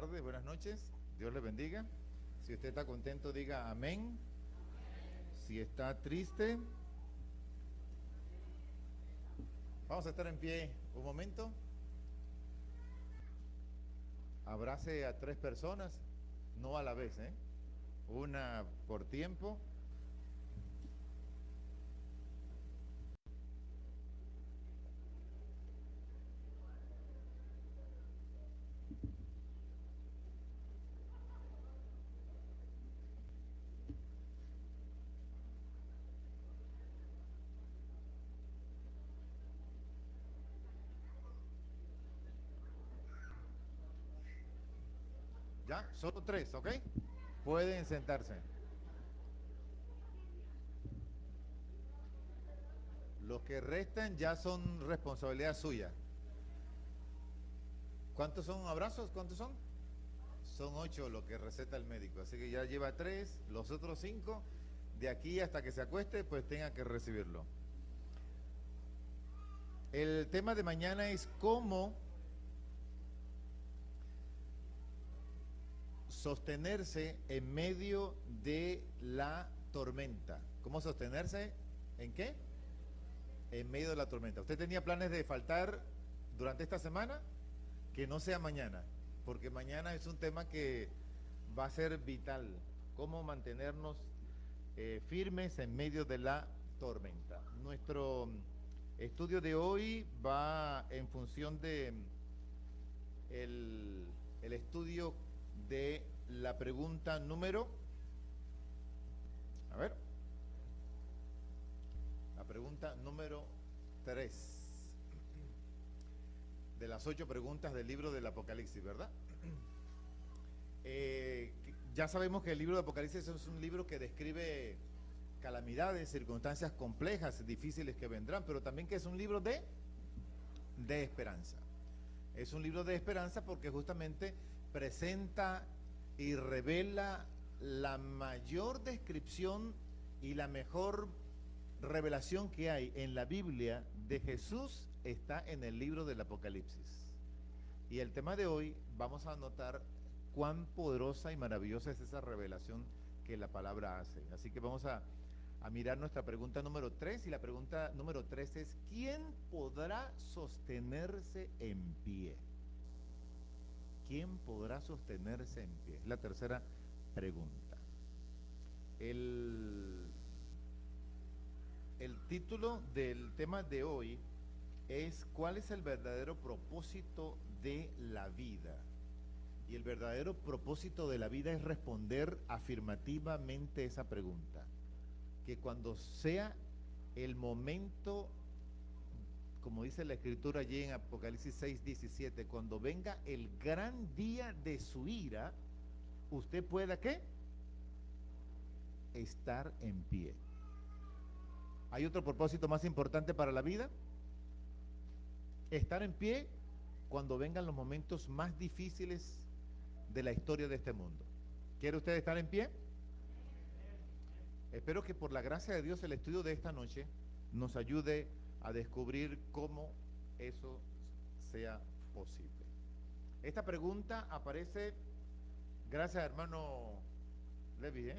tardes, buenas noches. Dios les bendiga. Si usted está contento, diga amén. Si está triste, vamos a estar en pie un momento. Abrace a 3 personas, no a la vez, una por tiempo. Ya, solo 3, ¿ok? Pueden sentarse. Los que restan ya son responsabilidad suya. ¿Cuántos son abrazos? ¿Cuántos son? Son 8 lo que receta el médico. Así que ya lleva 3. Los otros 5, de aquí hasta que se acueste, pues tenga que recibirlo. El tema de mañana es cómo sostenerse en medio de la tormenta. ¿Cómo sostenerse? ¿En qué? En medio de la tormenta. ¿Usted tenía planes de faltar durante esta semana? Que no sea mañana, porque mañana es un tema que va a ser vital. Cómo mantenernos firmes en medio de la tormenta. Nuestro estudio de hoy va en función de el estudio de la pregunta número, la pregunta número 3 de las 8 preguntas del libro del Apocalipsis, ¿verdad? Ya sabemos que el libro de Apocalipsis es un libro que describe calamidades, circunstancias complejas, difíciles que vendrán, pero también que es un libro de esperanza. Es un libro de esperanza porque justamente presenta y revela la mayor descripción y la mejor revelación que hay en la Biblia de Jesús está en el libro del Apocalipsis. Y el tema de hoy vamos a notar cuán poderosa y maravillosa es esa revelación que la palabra hace. Así que vamos a mirar nuestra pregunta número 3, y la pregunta número 3 es: ¿quién podrá sostenerse en pie? ¿Quién podrá sostenerse en pie? Es la tercera pregunta. El título del tema de hoy es: ¿cuál es el verdadero propósito de la vida? Y el verdadero propósito de la vida es responder afirmativamente esa pregunta. Que cuando sea el momento, como dice la escritura allí en Apocalipsis 6:17, cuando venga el gran día de su ira, usted pueda, ¿qué? Estar en pie. ¿Hay otro propósito más importante para la vida? Estar en pie cuando vengan los momentos más difíciles de la historia de este mundo. ¿Quiere usted estar en pie? Espero que por la gracia de Dios el estudio de esta noche nos ayude a descubrir cómo eso sea posible. Esta pregunta aparece, gracias hermano Levi,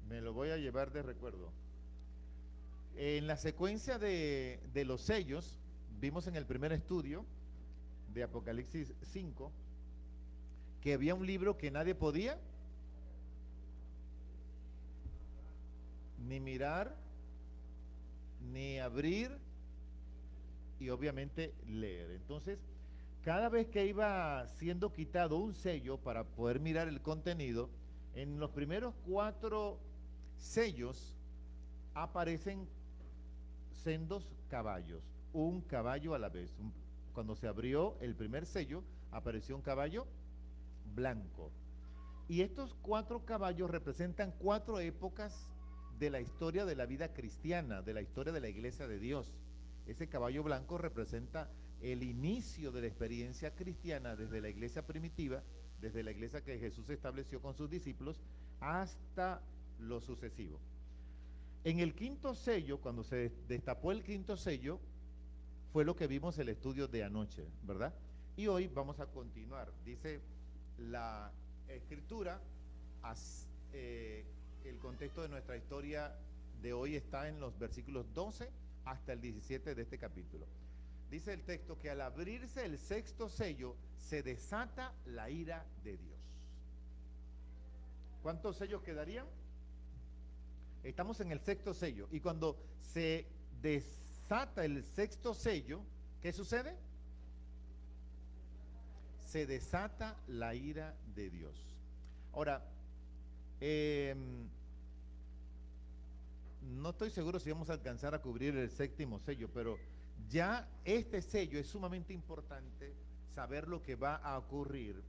me lo voy a llevar de recuerdo. En la secuencia de los sellos, vimos en el primer estudio de Apocalipsis 5 que había un libro que nadie podía ni mirar, ni abrir y obviamente leer. Entonces, cada vez que iba siendo quitado un sello para poder mirar el contenido, en los primeros 4 sellos aparecen sendos caballos, un caballo a la vez. Cuando se abrió el primer sello, apareció un caballo blanco. Y estos 4 caballos representan 4 épocas de la historia de la vida cristiana, de la historia de la iglesia de Dios. Ese caballo blanco representa el inicio de la experiencia cristiana desde la iglesia primitiva, desde la iglesia que Jesús estableció con sus discípulos, hasta lo sucesivo. En el quinto sello, cuando se destapó el quinto sello, fue lo que vimos el estudio de anoche, ¿verdad? Y hoy vamos a continuar. Dice la escritura, el contexto de nuestra historia de hoy está en los versículos 12 hasta el 17 de este capítulo. Dice el texto que al abrirse el sexto sello se desata la ira de Dios. ¿Cuántos sellos quedarían? Estamos en el sexto sello y cuando se desata el sexto sello, ¿qué sucede? Se desata la ira de Dios. Ahora, no estoy seguro si vamos a alcanzar a cubrir el séptimo sello, pero ya este sello es sumamente importante saber lo que va a ocurrir,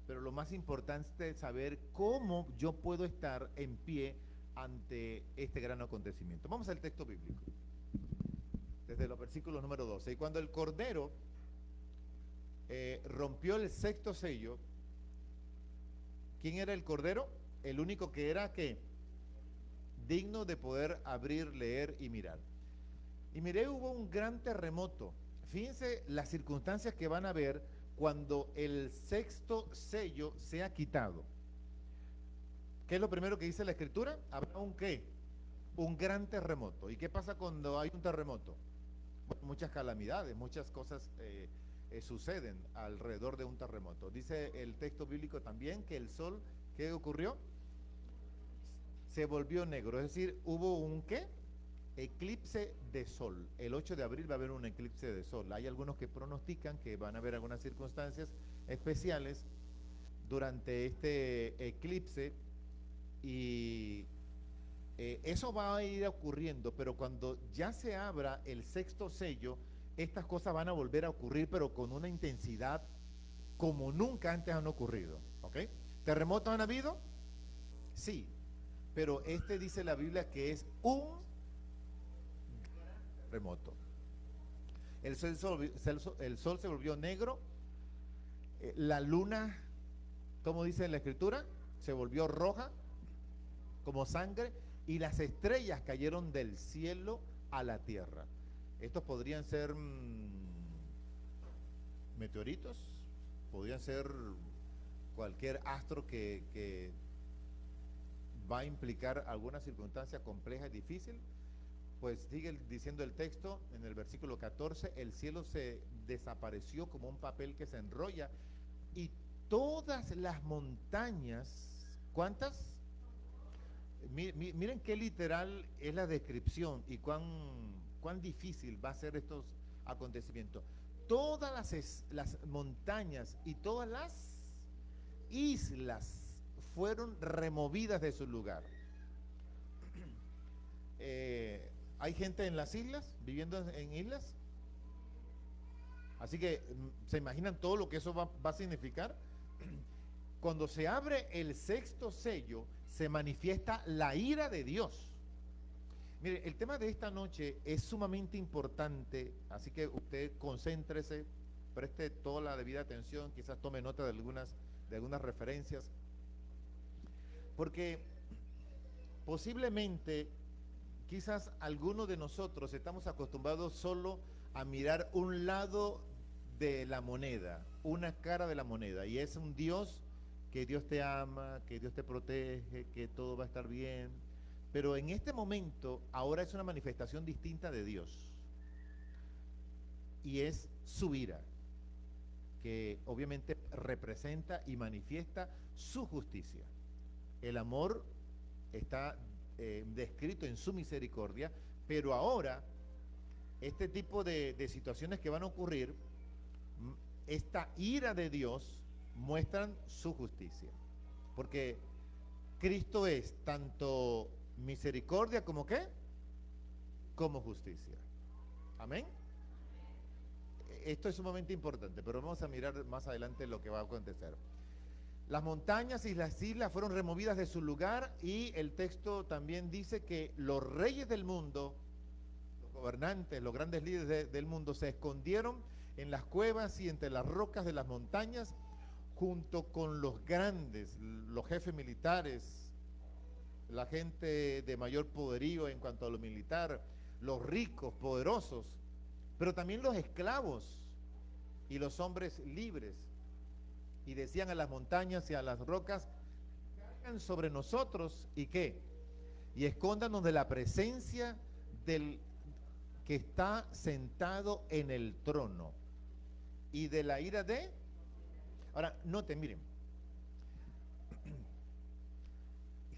pero lo más importante es saber cómo yo puedo estar en pie ante este gran acontecimiento. Vamos al texto bíblico, desde los versículos número 12. Y cuando el Cordero rompió el sexto sello, ¿quién era el Cordero? El único que era, ¿qué? Digno de poder abrir, leer y mirar. Y miré, hubo un gran terremoto. Fíjense las circunstancias que van a ver cuando el sexto sello sea quitado. ¿Qué es lo primero que dice la Escritura? Habrá un ¿qué? Un gran terremoto. ¿Y qué pasa cuando hay un terremoto? Bueno, muchas calamidades, muchas cosas suceden alrededor de un terremoto. Dice el texto bíblico también que el sol, ¿qué ocurrió? Se volvió negro, es decir, hubo un ¿qué? Eclipse de sol. El 8 de abril va a haber un eclipse de sol. Hay algunos que pronostican que van a haber algunas circunstancias especiales durante este eclipse y eso va a ir ocurriendo, pero cuando ya se abra el sexto sello, estas cosas van a volver a ocurrir, pero con una intensidad como nunca antes han ocurrido. ¿Ok? ¿Terremotos han habido? Sí, pero este dice la Biblia que es un terremoto. El sol se volvió negro, la luna, como dice en la Escritura, se volvió roja como sangre y las estrellas cayeron del cielo a la tierra. Estos podrían ser meteoritos, podrían ser cualquier astro que va a implicar alguna circunstancia compleja y difícil. Pues sigue diciendo el texto en el versículo 14, el cielo se desapareció como un papel que se enrolla y todas las montañas, ¿cuántas? Miren qué literal es la descripción y cuán difícil va a ser estos acontecimientos. Todas las montañas y todas las islas fueron removidas de su lugar. ¿Hay gente en las islas, viviendo en islas? Así que, ¿se imaginan todo lo que eso va a significar? Cuando se abre el sexto sello, se manifiesta la ira de Dios. Mire, el tema de esta noche es sumamente importante, así que usted concéntrese, preste toda la debida atención, quizás tome nota de algunas referencias, porque posiblemente, quizás algunos de nosotros estamos acostumbrados solo a mirar un lado de la moneda, una cara de la moneda, y es un Dios que Dios te ama, que Dios te protege, que todo va a estar bien. Pero en este momento, ahora es una manifestación distinta de Dios. Y es su ira, que obviamente representa y manifiesta su justicia. El amor está descrito en su misericordia, pero ahora, este tipo de situaciones que van a ocurrir, esta ira de Dios, muestran su justicia, porque Cristo es tanto misericordia como ¿qué? Como justicia. Amén. Esto es sumamente importante, pero vamos a mirar más adelante lo que va a acontecer. Las montañas y las islas fueron removidas de su lugar y el texto también dice que los reyes del mundo, los gobernantes, los grandes líderes del mundo se escondieron en las cuevas y entre las rocas de las montañas junto con los grandes, los jefes militares, la gente de mayor poderío en cuanto a lo militar, los ricos, poderosos, pero también los esclavos y los hombres libres. Y decían a las montañas y a las rocas, caigan sobre nosotros, ¿y qué? Y escóndanos de la presencia del que está sentado en el trono y de la ira de... Ahora, noten, miren,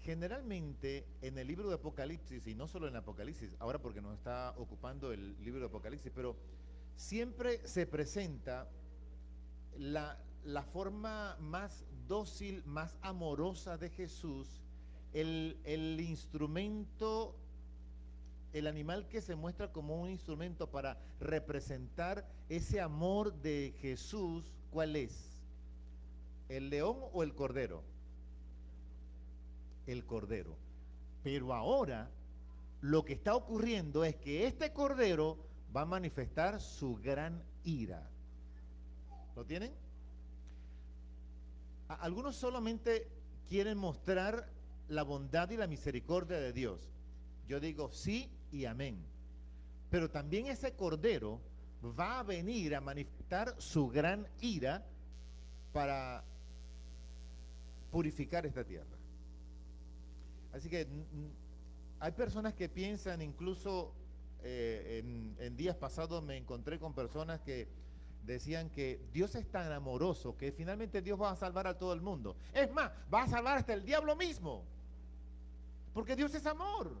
generalmente en el libro de Apocalipsis, y no solo en Apocalipsis, ahora porque nos está ocupando el libro de Apocalipsis, pero siempre se presenta la forma más dócil, más amorosa de Jesús, el instrumento, el animal que se muestra como un instrumento para representar ese amor de Jesús. ¿Cuál es? ¿El león o el cordero? El cordero. Pero ahora lo que está ocurriendo es que este cordero va a manifestar su gran ira. ¿Lo tienen? Algunos solamente quieren mostrar la bondad y la misericordia de Dios. Yo digo sí y amén. Pero también ese cordero va a venir a manifestar su gran ira para purificar esta tierra. Así que hay personas que piensan, incluso en días pasados me encontré con personas que decían que Dios es tan amoroso que finalmente Dios va a salvar a todo el mundo. Es más, va a salvar hasta el diablo mismo, porque Dios es amor.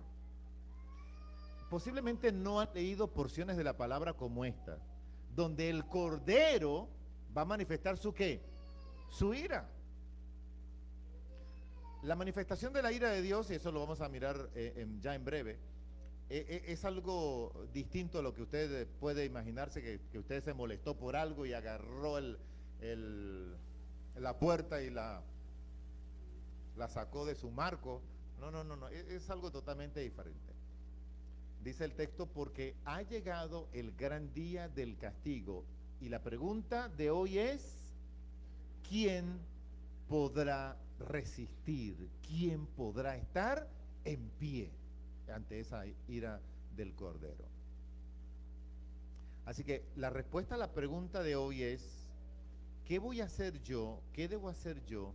Posiblemente no han leído porciones de la palabra como esta, donde el cordero va a manifestar su ¿qué? Su ira. La manifestación de la ira de Dios, y eso lo vamos a mirar ya en breve, es algo distinto a lo que usted puede imaginarse, que usted se molestó por algo y agarró la puerta y la sacó de su marco. No, es algo totalmente diferente. Dice el texto, porque ha llegado el gran día del castigo. Y la pregunta de hoy es, ¿quién podrá resistir? ¿Quién podrá estar en pie ante esa ira del Cordero? Así que la respuesta a la pregunta de hoy es, ¿qué voy a hacer yo? ¿Qué debo hacer yo?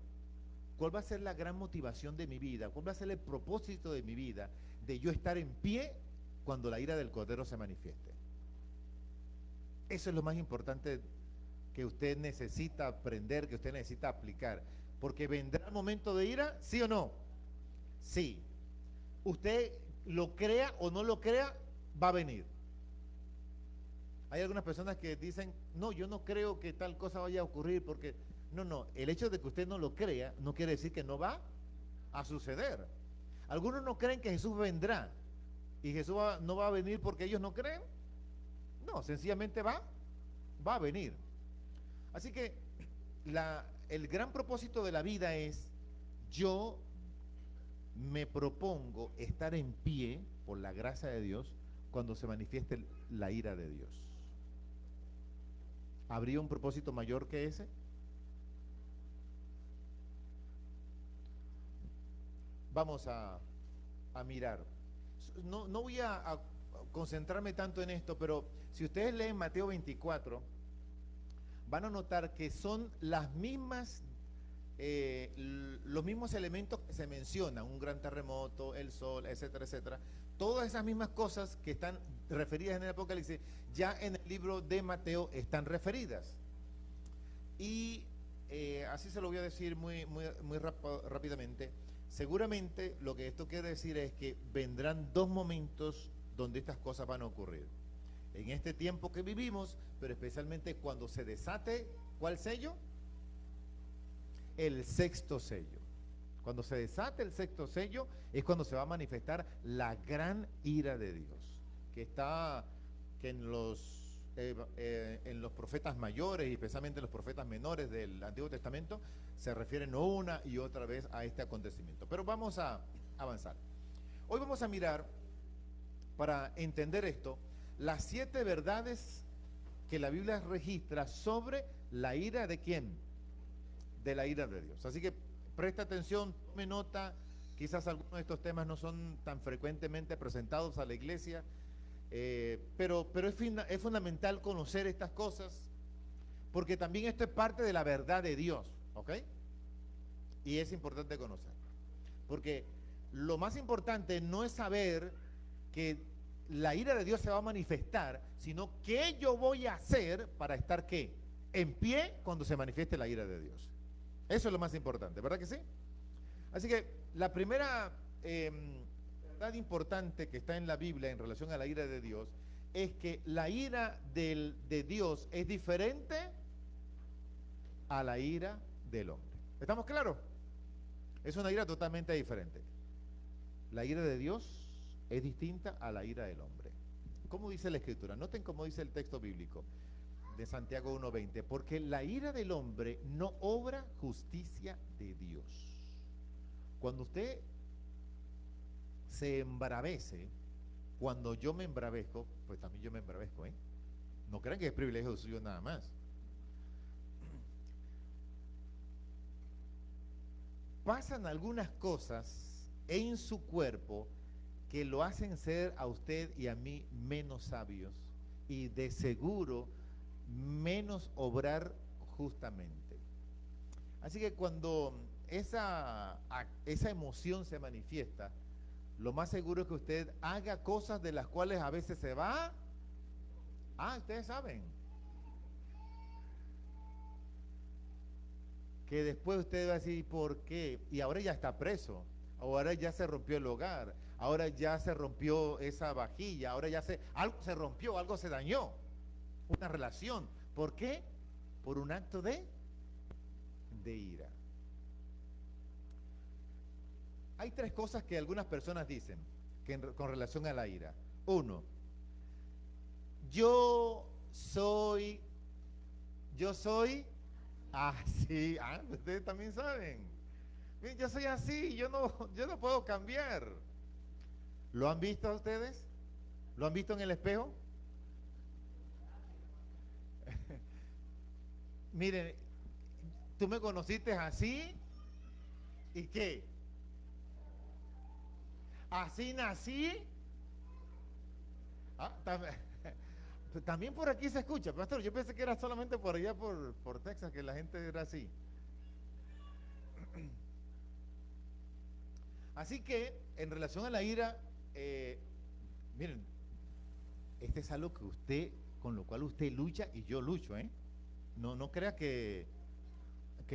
¿Cuál va a ser la gran motivación de mi vida? ¿Cuál va a ser el propósito de mi vida de yo estar en pie cuando la ira del Cordero se manifieste? Eso es lo más importante que usted necesita aprender, que usted necesita aplicar. Porque vendrá el momento de ira, ¿sí o no? Sí. Usted lo crea o no lo crea, va a venir. Hay algunas personas que dicen, no, yo no creo que tal cosa vaya a ocurrir, porque no, el hecho de que usted no lo crea no quiere decir que no va a suceder. Algunos no creen que Jesús vendrá, y Jesús no va a venir porque ellos no creen. No, sencillamente va a venir. Así que el gran propósito de la vida es, yo me propongo estar en pie por la gracia de Dios cuando se manifieste la ira de Dios. ¿Habría un propósito mayor que ese? Vamos a mirar. No voy a concentrarme tanto en esto, pero si ustedes leen Mateo 24, van a notar que son las mismas, los mismos elementos que se mencionan, un gran terremoto, el sol, etcétera, etcétera. Todas esas mismas cosas que están referidas en el Apocalipsis, ya en el libro de Mateo están referidas. Y así se lo voy a decir muy rápidamente. Seguramente lo que esto quiere decir es que vendrán dos momentos donde estas cosas van a ocurrir. En este tiempo que vivimos, pero especialmente cuando se desate, ¿cuál sello? El sexto sello. Cuando se desate el sexto sello es cuando se va a manifestar la gran ira de Dios, que en los profetas mayores y especialmente en los profetas menores del Antiguo Testamento se refieren una y otra vez a este acontecimiento. Pero vamos a avanzar. Hoy vamos a mirar, para entender esto, las 7 verdades que la Biblia registra sobre la ira de ¿quién? De la ira de Dios. Así que presta atención, tome nota. Quizás algunos de estos temas no son tan frecuentemente presentados a la iglesia, pero es fundamental conocer estas cosas porque también esto es parte de la verdad de Dios, ¿ok? Y es importante conocer, porque lo más importante no es saber que la ira de Dios se va a manifestar, sino qué yo voy a hacer para estar, ¿qué? En pie cuando se manifieste la ira de Dios. Eso es lo más importante, ¿verdad que sí? Así que la primera verdad importante que está en la Biblia en relación a la ira de Dios es que la ira de Dios es diferente a la ira del hombre. ¿Estamos claros? Es una ira totalmente diferente. La ira de Dios es distinta a la ira del hombre. ¿Cómo dice la Escritura? Noten cómo dice el texto bíblico de Santiago 1:20, porque la ira del hombre no obra justicia de Dios. Cuando usted se embravece, cuando yo me embravezco, pues también yo me embravezco, ¿eh? No crean que es privilegio suyo nada más. Pasan algunas cosas en su cuerpo que lo hacen ser a usted y a mí menos sabios y de seguro menos obrar justamente. Así que cuando esa emoción se manifiesta, lo más seguro es que usted haga cosas de las cuales a veces se va. Ustedes saben. Que después usted va a decir, ¿por qué? Y ahora ya está preso, ahora ya se rompió el hogar, ahora ya se rompió esa vajilla, ahora ya algo se rompió, algo se dañó, una relación. ¿Por qué? Por un acto de ira. Hay tres cosas que algunas personas dicen con relación a la ira. Uno, yo soy así. Ustedes también saben. Miren, yo soy así, yo no puedo cambiar. ¿Lo han visto ustedes? ¿Lo han visto en el espejo? Miren, tú me conociste así, ¿y qué? Así nací. También por aquí se escucha, pastor. Yo pensé que era solamente por allá por Texas que la gente era así. Así que en relación a la ira, miren, este es algo con lo cual usted lucha y yo lucho, ¿eh? No crea que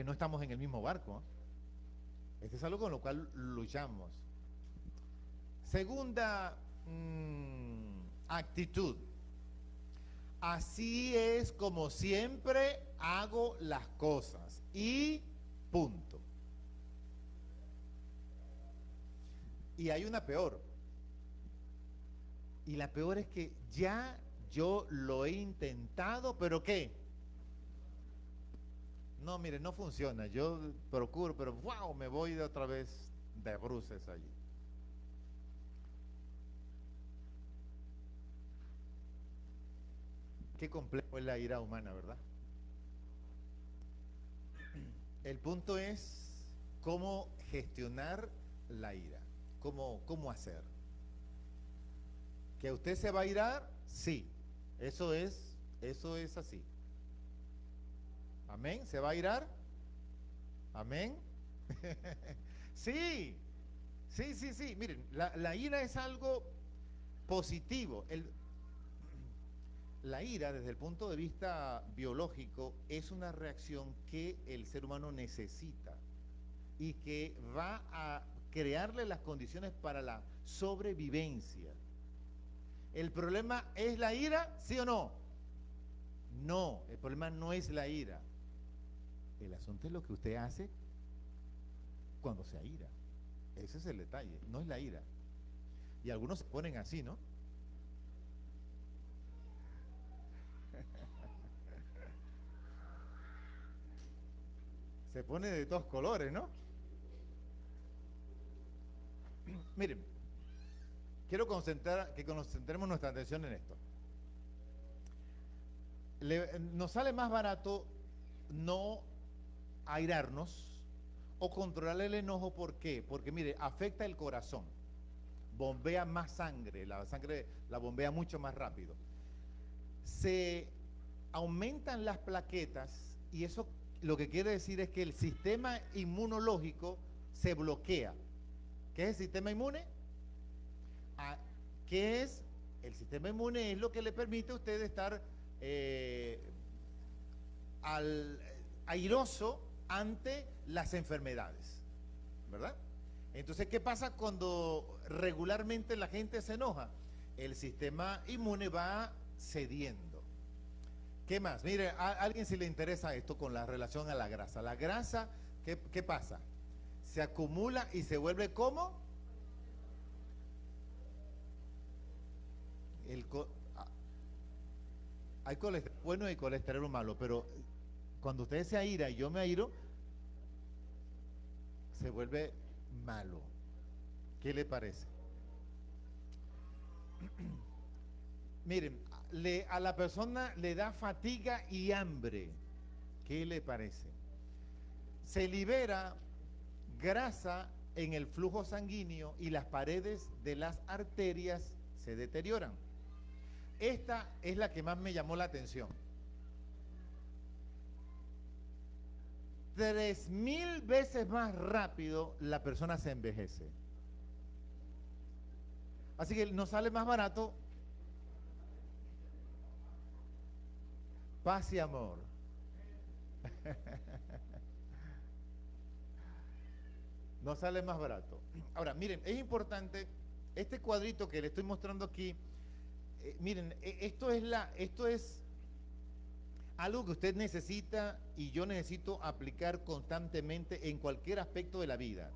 no estamos en el mismo barco, ¿eh? Este es algo con lo cual luchamos. Segunda actitud. Así es como siempre hago las cosas y punto. Y hay una peor. Y la peor es que ya yo lo he intentado, pero ¿qué? No, mire, no funciona. Yo procuro, pero wow, me voy de otra vez de bruces allí. Qué complejo es la ira humana, ¿verdad? El punto es cómo gestionar la ira, cómo hacer. ¿Que usted se va a irar? Sí, eso es así. ¿Amén? ¿Se va a irar? ¿Amén? Sí, sí. Miren, la ira es algo positivo. La ira, desde el punto de vista biológico, es una reacción que el ser humano necesita y que va a crearle las condiciones para la sobrevivencia. ¿El problema es la ira? ¿Sí o no? No, el problema no es la ira. El asunto es lo que usted hace cuando se aira. Ese es el detalle, no es la ira. Y algunos se ponen así, ¿no? Se pone de todos colores, ¿no? Miren, quiero que concentremos nuestra atención en esto. Nos sale más barato no airarnos o controlar el enojo. ¿Por qué? Porque mire, afecta el corazón, bombea más sangre, la sangre la bombea mucho más rápido. aumentan las plaquetas y eso lo que quiere decir es que el sistema inmunológico se bloquea. ¿Qué es el sistema inmune? Ah, ¿qué es? El sistema inmune es lo que le permite a usted estar airoso ante las enfermedades, ¿verdad? Entonces, ¿qué pasa cuando regularmente la gente se enoja? El sistema inmune va cediendo. ¿Qué más? Mire, a alguien si le interesa esto con la relación a la grasa. La grasa, ¿qué pasa? Se acumula y se vuelve ¿cómo? Hay colesterol bueno y colesterol malo, pero cuando usted se aira y yo me airo, se vuelve malo. ¿Qué le parece? Miren, a la persona le da fatiga y hambre. ¿Qué le parece? Se libera grasa en el flujo sanguíneo y las paredes de las arterias se deterioran. Esta es la que más me llamó la atención. 3000 veces más rápido la persona se envejece. Así que nos sale más barato paz y amor. Nos sale más barato. Ahora, miren, es importante, este cuadrito que le estoy mostrando aquí, miren, esto es algo que usted necesita y yo necesito aplicar constantemente en cualquier aspecto de la vida.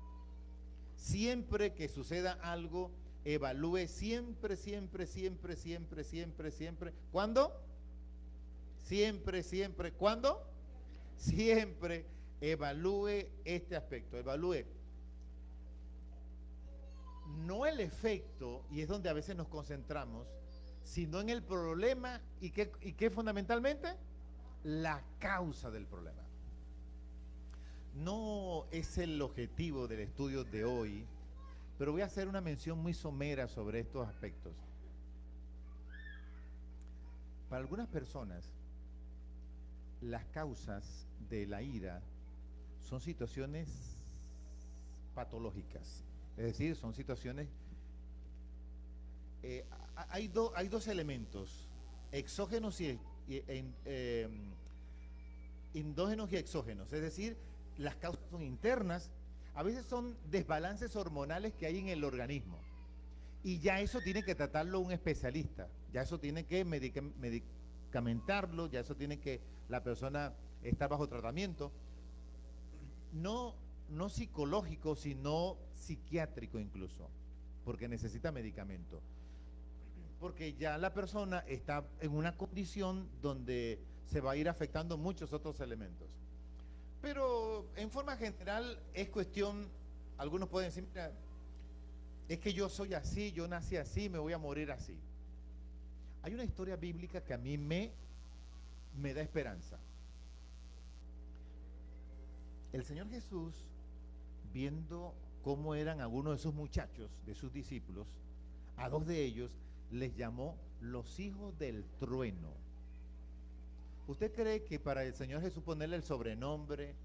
Siempre que suceda algo, evalúe siempre. ¿Cuándo? Siempre. ¿Cuándo? Siempre evalúe este aspecto. Evalúe. No el efecto, y es donde a veces nos concentramos, sino en el problema y qué fundamentalmente la causa del problema. No es el objetivo del estudio de hoy, pero voy a hacer una mención muy somera sobre estos aspectos. Para algunas personas, las causas de la ira son situaciones patológicas, es decir, son situaciones, hay dos elementos, exógenos y endógenos y exógenos, es decir, las causas son internas, a veces son desbalances hormonales que hay en el organismo y ya eso tiene que tratarlo un especialista, ya eso tiene que medicamentarlo, ya eso tiene que la persona estar bajo tratamiento, no psicológico, sino psiquiátrico incluso, porque necesita medicamento, porque ya la persona está en una condición donde se va a ir afectando muchos otros elementos. Pero en forma general es cuestión, algunos pueden decir, mira, es que yo soy así, yo nací así, me voy a morir así. Hay una historia bíblica que a mí me da esperanza. El Señor Jesús, viendo cómo eran algunos de sus muchachos, de sus discípulos, a dos de ellos les llamó los hijos del trueno. ¿Usted cree que para el Señor Jesús ponerle el sobrenombre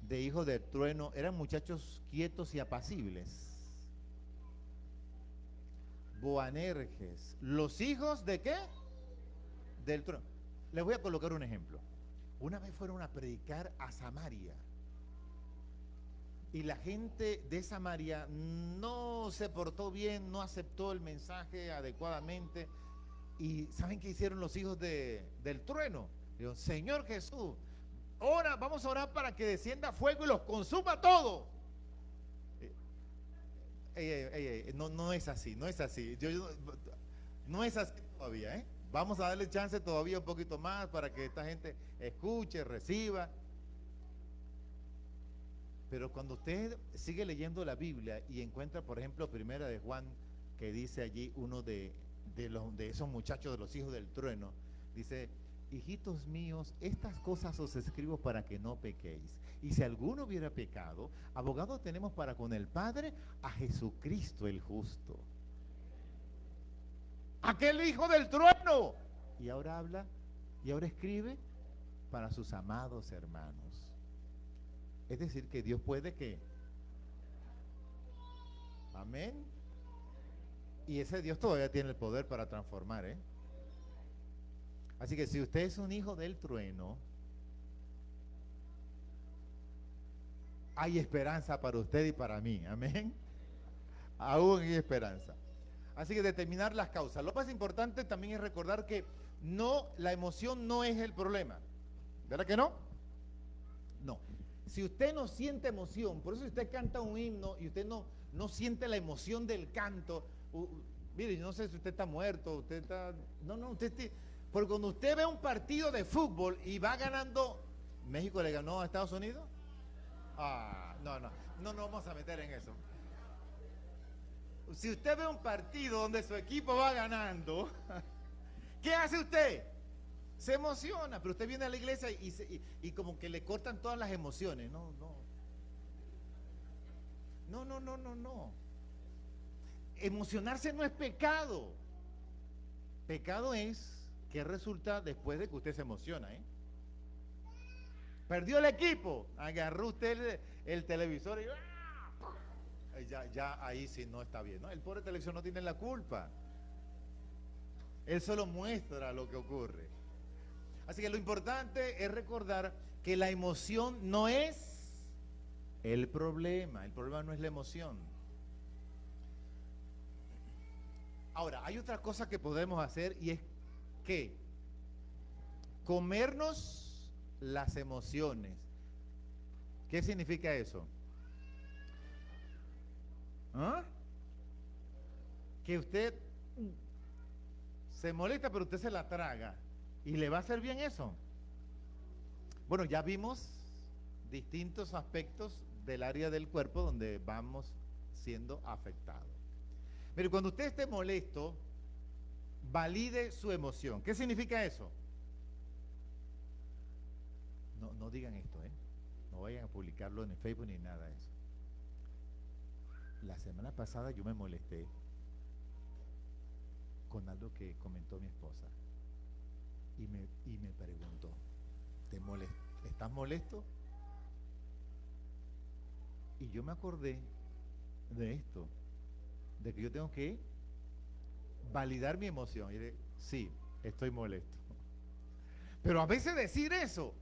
de hijo del trueno eran muchachos quietos y apacibles? Boanerges. ¿Los hijos de qué? Del trueno. Les voy a colocar un ejemplo. Una vez fueron a predicar a Samaria y la gente de Samaria no se portó bien, no aceptó el mensaje adecuadamente. ¿Y saben qué hicieron los hijos del trueno? Dijeron, Señor Jesús, ahora vamos a orar para que descienda fuego y los consuma todo. No es así, no es así. No es así todavía, ¿eh? Vamos a darle chance todavía un poquito más para que esta gente escuche, reciba. Pero cuando usted sigue leyendo la Biblia y encuentra, por ejemplo, Primera de Juan, que dice allí uno de esos muchachos de los hijos del trueno, dice, hijitos míos, estas cosas os escribo para que no pequéis. Y si alguno hubiera pecado, abogado tenemos para con el Padre a Jesucristo el justo. Aquel hijo del trueno. Y ahora habla y ahora escribe para sus amados hermanos. Es decir, que Dios puede que... Amén. Y ese Dios todavía tiene el poder para transformar, ¿eh? Así que si usted es un hijo del trueno, hay esperanza para usted y para mí. Amén. Aún hay esperanza. Así que determinar las causas. Lo más importante también es recordar que no, la emoción no es el problema. ¿Verdad que no? No. Si usted no siente emoción, por eso si usted canta un himno y usted no siente la emoción del canto, mire, yo no sé si usted está muerto, usted está... No, porque cuando usted ve un partido de fútbol y va ganando, México le ganó a Estados Unidos. No vamos a meter en eso. Si usted ve un partido donde su equipo va ganando, ¿qué hace usted? Se emociona, pero usted viene a la iglesia y como que le cortan todas las emociones. No. Emocionarse no es pecado. Pecado es que resulta después de que usted se emociona, ¿eh? Perdió el equipo, agarró usted el televisor y ya ahí sí no está bien, ¿no? El pobre televisor no tiene la culpa. Él solo muestra lo que ocurre. Así que lo importante es recordar que la emoción no es el problema no es la emoción. Ahora, hay otra cosa que podemos hacer y es que comernos las emociones. ¿Qué significa eso? ¿Ah? Que usted se molesta, pero usted se la traga. ¿Y le va a hacer bien eso? Bueno, ya vimos distintos aspectos del área del cuerpo donde vamos siendo afectados. Pero cuando usted esté molesto, valide su emoción. ¿Qué significa eso? No digan esto, ¿eh? No vayan a publicarlo en el Facebook ni nada de eso. La semana pasada yo me molesté con algo que comentó mi esposa y me preguntó, ¿estás molesto? Y yo me acordé de esto, de que yo tengo que validar mi emoción y de, sí, estoy molesto. Pero a veces decir eso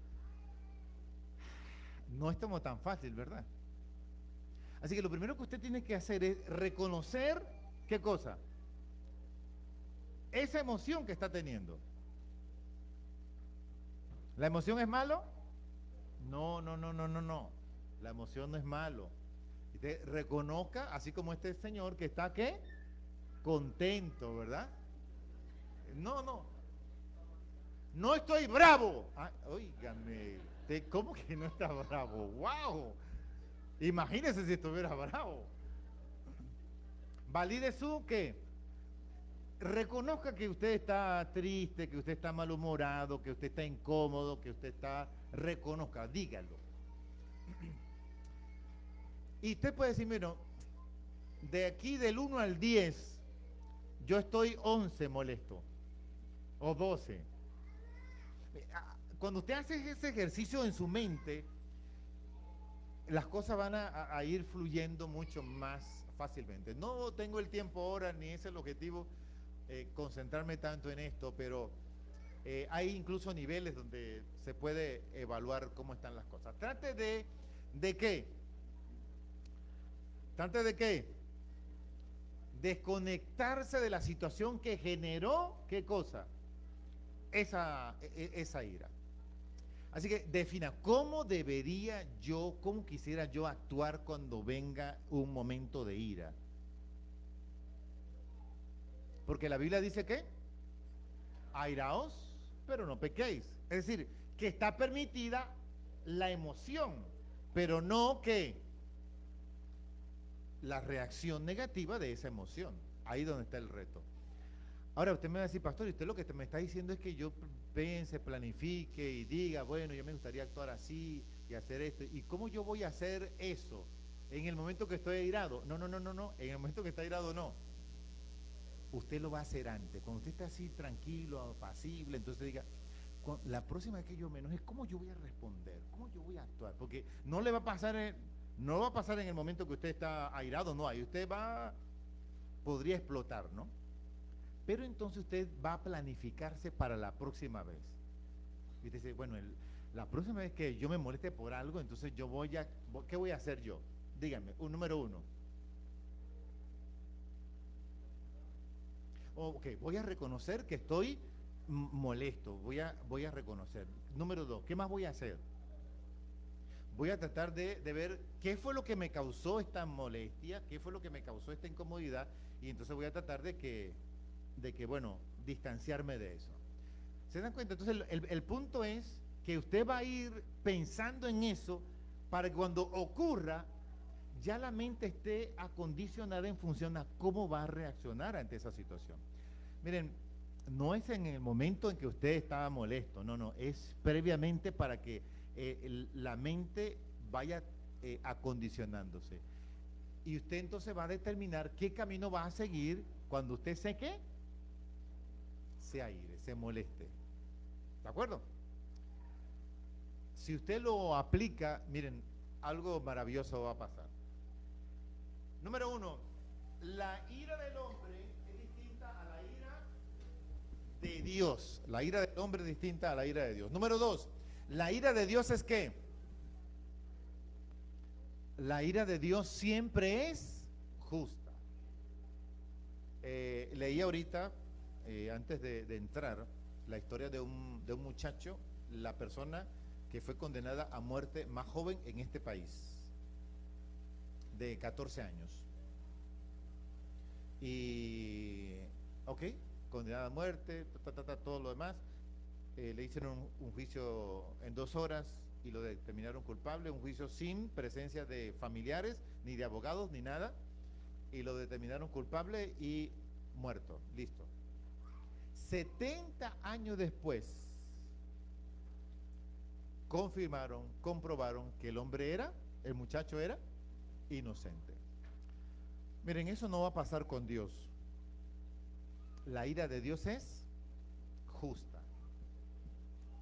no es como tan fácil, ¿verdad? Así que lo primero que usted tiene que hacer es reconocer, ¿qué cosa? Esa emoción que está teniendo. ¿La emoción es malo? No. La emoción no es malo. Usted reconozca, así como este señor que está, ¿qué? Contento, ¿verdad? No estoy bravo. Óigame, ¿cómo que no está bravo? ¡Wow! Imagínese si estuviera bravo. Valide su ¿qué? Reconozca que usted está triste, que usted está malhumorado, que usted está incómodo, que usted está... Reconozca, dígalo. Y usted puede decir, mira, de aquí del 1 al 10, yo estoy 11 molesto, o 12. Cuando usted hace ese ejercicio en su mente, las cosas van a ir fluyendo mucho más fácilmente. No tengo el tiempo ahora, ni es el objetivo concentrarme tanto en esto, pero hay incluso niveles donde se puede evaluar cómo están las cosas. Trate ¿de qué? Trate de qué? Desconectarse de la situación que generó, ¿qué cosa? Esa ira. Así que defina, ¿cómo debería yo, cómo quisiera yo actuar cuando venga un momento de ira? Porque la Biblia dice que airaos, pero no pequéis. Es decir, que está permitida la emoción, pero no que la reacción negativa de esa emoción. Ahí donde está el reto. Ahora usted me va a decir, pastor, y usted lo que me está diciendo es que yo piense, planifique y diga, bueno, yo me gustaría actuar así y hacer esto. ¿Y cómo yo voy a hacer eso en el momento que estoy airado? No. En el momento que está airado, no. Usted lo va a hacer antes. Cuando usted está así tranquilo, apacible, entonces diga, La próxima vez que yo me enoje, ¿cómo yo voy a responder? ¿Cómo yo voy a actuar? Porque no le va a pasar, no va a pasar en el momento que usted está airado, no, ahí usted podría explotar, ¿no? Pero entonces usted va a planificarse para la próxima vez. Y usted dice, bueno, la próxima vez que yo me moleste por algo, entonces ¿qué voy a hacer yo? Díganme, número uno. Ok, voy a reconocer que estoy molesto, voy a reconocer. Número dos, ¿qué más voy a hacer? Voy a tratar de ver qué fue lo que me causó esta molestia, qué fue lo que me causó esta incomodidad, y entonces voy a tratar de que bueno, distanciarme de eso. ¿Se dan cuenta? Entonces el punto es que usted va a ir pensando en eso para que cuando ocurra, ya la mente esté acondicionada en función a cómo va a reaccionar ante esa situación. Miren, no es en el momento en que usted está molesto, no, es previamente para que la mente vaya acondicionándose. Y usted entonces va a determinar qué camino va a seguir cuando usted se aire, se moleste. ¿De acuerdo? Si usted lo aplica, miren, algo maravilloso va a pasar. Número uno, la ira del hombre es distinta a la ira de Dios. La ira del hombre es distinta a la ira de Dios. Número dos, la ira de Dios es ¿qué? La ira de Dios siempre es justa. Leí ahorita, antes de entrar, la historia de un muchacho, la persona que fue condenada a muerte más joven en este país, de 14 años. Y, ok, condenada a muerte, todo lo demás. Le hicieron un juicio en 2 horas y lo determinaron culpable, un juicio sin presencia de familiares, ni de abogados, ni nada, y lo determinaron culpable y muerto, listo. 70 años después, comprobaron que el muchacho era inocente. Miren, eso no va a pasar con Dios. La ira de Dios es justa.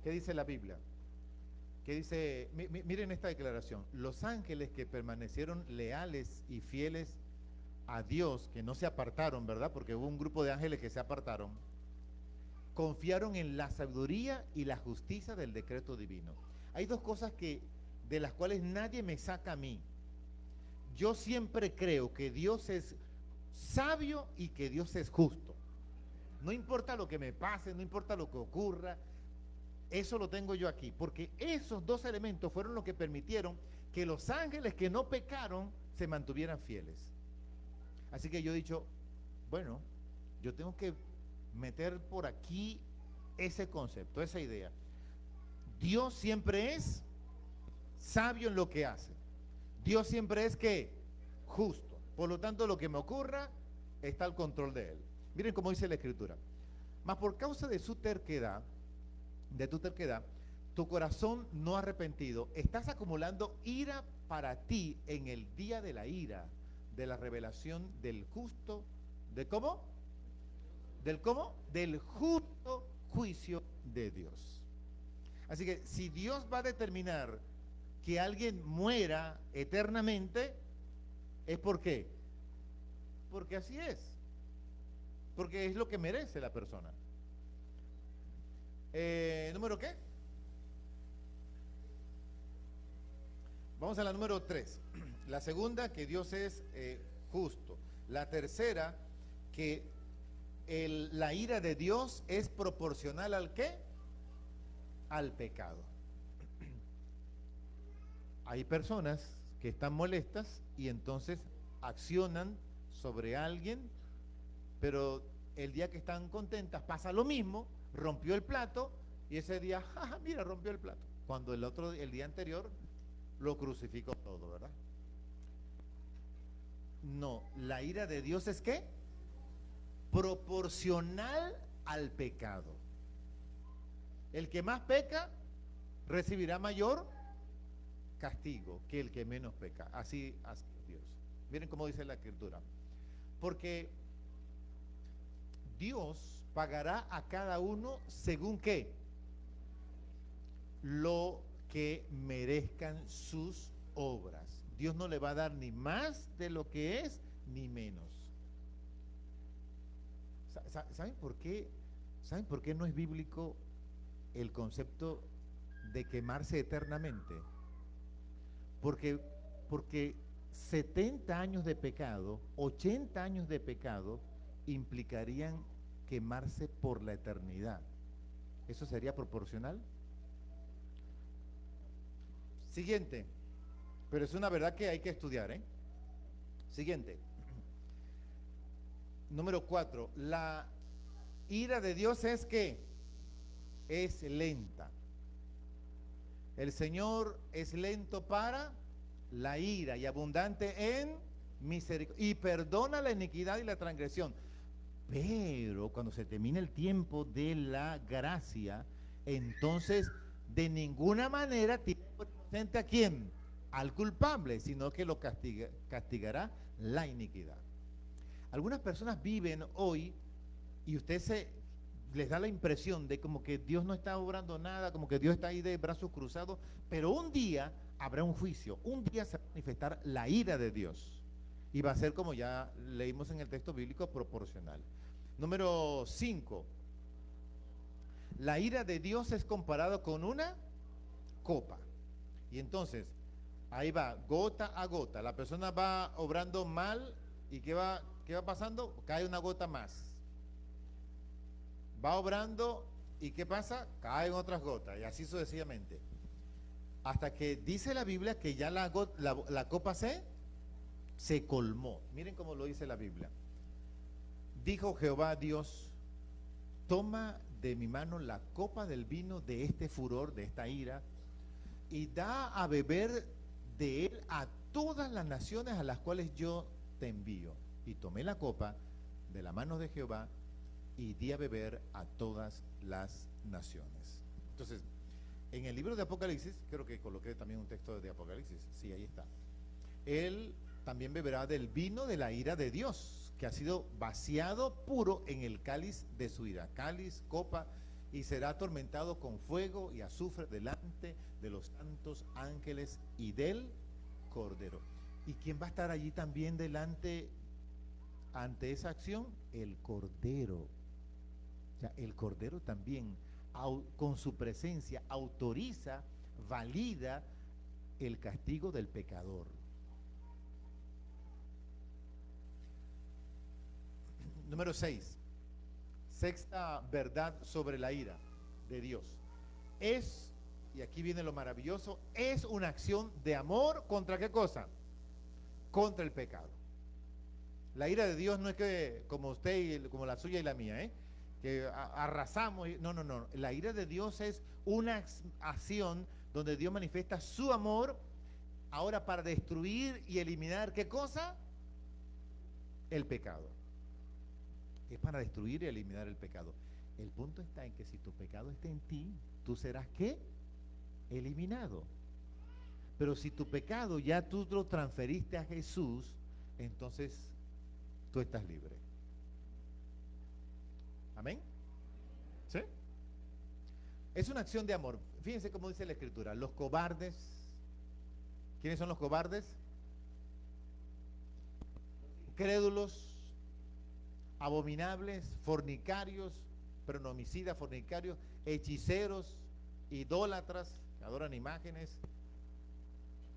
¿Qué dice la Biblia? ¿Qué dice? Miren esta declaración. Los ángeles que permanecieron leales y fieles a Dios, que no se apartaron, ¿verdad? Porque hubo un grupo de ángeles que se apartaron, confiaron en la sabiduría y la justicia del decreto divino. Hay dos cosas de las cuales nadie me saca a mí. Yo siempre creo que Dios es sabio y que Dios es justo. No importa lo que me pase, no importa lo que ocurra, eso lo tengo yo aquí, porque esos dos elementos fueron los que permitieron que los ángeles que no pecaron se mantuvieran fieles. Así que yo he dicho, bueno, yo tengo que meter por aquí ese concepto, esa idea. Dios siempre es sabio en lo que hace. Dios siempre es ¿qué? Justo. Por lo tanto, lo que me ocurra está al control de Él. Miren cómo dice la Escritura. Mas por causa de tu terquedad, tu corazón no arrepentido, estás acumulando ira para ti en el día de la ira, de la revelación del justo, ¿de cómo? ¿Del cómo? Del justo juicio de Dios. Así que si Dios va a determinar que alguien muera eternamente, ¿es por qué? Porque así es. Porque es lo que merece la persona. ¿Número qué? Vamos a la número 3. La segunda, que Dios es justo. La tercera, que la ira de Dios es proporcional ¿al qué? Al pecado. Hay personas que están molestas y entonces accionan sobre alguien, pero el día que están contentas pasa lo mismo, rompió el plato y ese día, jaja, mira, rompió el plato. Cuando el día anterior lo crucificó todo, ¿verdad? No, la ira de Dios es ¿qué? Proporcional al pecado. El que más peca recibirá mayor castigo que el que menos peca. Así es Dios. Miren cómo dice la Escritura. Porque Dios pagará a cada uno según ¿qué? lo que merezcan sus obras. Dios no le va a dar ni más de lo que es, ni menos. ¿Saben por qué? ¿Saben por qué no es bíblico el concepto de quemarse eternamente? Porque, porque 70 años de pecado, 80 años de pecado, implicarían quemarse por la eternidad. ¿Eso sería proporcional? Siguiente, pero es una verdad que hay que estudiar, ¿eh? Siguiente. Número 4, la ira de Dios es que es lenta. El Señor es lento para la ira y abundante en misericordia y perdona la iniquidad y la transgresión. Pero cuando se termina el tiempo de la gracia, entonces de ninguna manera tiene presente a quién, al culpable, sino que lo castigará la iniquidad. Algunas personas viven hoy y les da la impresión de como que Dios no está obrando nada, como que Dios está ahí de brazos cruzados, pero un día habrá un juicio, un día se va a manifestar la ira de Dios y va a ser, como ya leímos en el texto bíblico, proporcional. Número 5, la ira de Dios es comparado con una copa. Y entonces, ahí va, gota a gota, la persona va obrando mal y ¿qué va pasando? Cae una gota más. Va obrando y ¿qué pasa? Caen otras gotas y así sucesivamente. Hasta que dice la Biblia que ya la copa se colmó. Miren cómo lo dice la Biblia. Dijo Jehová Dios, toma de mi mano la copa del vino de este furor, de esta ira, y da a beber de él a todas las naciones a las cuales yo te envío. Y tomé la copa de la mano de Jehová y di a beber a todas las naciones. Entonces, en el libro de Apocalipsis, creo que coloqué también un texto de Apocalipsis, sí, ahí está. Él también beberá del vino de la ira de Dios, que ha sido vaciado puro en el cáliz de su ira, cáliz, copa, y será atormentado con fuego y azufre delante de los santos ángeles y del Cordero. ¿Y quién va a estar allí también ante esa acción? El Cordero. O sea, el Cordero también, con su presencia, autoriza, valida el castigo del pecador. Número 6, sexta verdad sobre la ira de Dios. Y aquí viene lo maravilloso, es una acción de amor ¿contra qué cosa? Contra el pecado. La ira de Dios no es que como usted, como la suya y la mía, que arrasamos. No. La ira de Dios es una acción donde Dios manifiesta su amor ahora para destruir y eliminar ¿qué cosa? El pecado. Es para destruir y eliminar el pecado. El punto está en que si tu pecado está en ti, tú serás ¿qué? Eliminado. Pero si tu pecado ya tú lo transferiste a Jesús, entonces tú estás libre. ¿Amén? ¿Sí? Es una acción de amor. Fíjense cómo dice la Escritura. Los cobardes. ¿Quiénes son los cobardes? Crédulos, abominables, fornicarios, homicidas, fornicarios, hechiceros, idólatras, que adoran imágenes